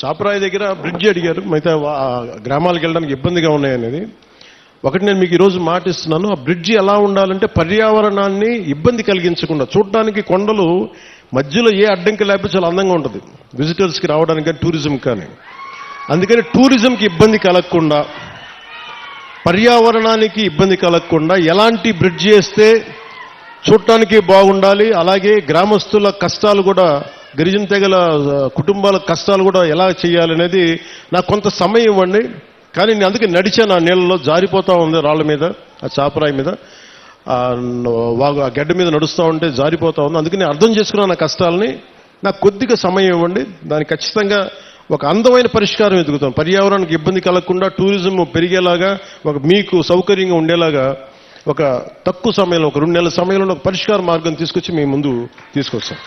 చాపరాయి దగ్గర బ్రిడ్జి అడిగారు, మిగతా గ్రామాలకు వెళ్ళడానికి ఇబ్బందిగా ఉన్నాయనేది. ఒకటి నేను మీకు ఈరోజు మాటిస్తున్నాను, ఆ బ్రిడ్జి ఎలా ఉండాలంటే పర్యావరణాన్ని ఇబ్బంది కలిగించకుండా, చూడడానికి కొండలు మధ్యలో ఏ అడ్డంకి లేకపోతే చాలా అందంగా ఉంటుంది విజిటర్స్కి రావడానికి కానీ టూరిజం కానీ. అందుకని టూరిజంకి ఇబ్బంది కలగకుండా, పర్యావరణానికి ఇబ్బంది కలగకుండా ఎలాంటి బ్రిడ్జి వేస్తే చూడటానికి బాగుండాలి, అలాగే గ్రామస్తుల కష్టాలు కూడా, గిరిజన తెగల కుటుంబాల కష్టాలు కూడా ఎలా చేయాలనేది నాకు కొంత సమయం ఇవ్వండి. కానీ నేను అందుకే నడిచాను, ఆ నీళ్ళలో జారిపోతూ ఉంది, రాళ్ళ మీద, ఆ చాపరాయి మీద, ఆ గడ్డ మీద నడుస్తూ ఉంటే జారిపోతూ ఉంది. అందుకే నేను అర్థం చేసుకున్నాను నా కష్టాలని. నాకు కొద్దిగా సమయం ఇవ్వండి, దానికి ఖచ్చితంగా ఒక అందమైన పరిష్కారం ఎదుగుతాం. పర్యావరణానికి ఇబ్బంది కలగకుండా, టూరిజం పెరిగేలాగా, మీకు సౌకర్యంగా ఉండేలాగా ఒక తక్కువ సమయంలో, ఒక 2 నెలల సమయంలో ఒక పరిష్కార మార్గం తీసుకొచ్చి మీ ముందు తీసుకొస్తాం.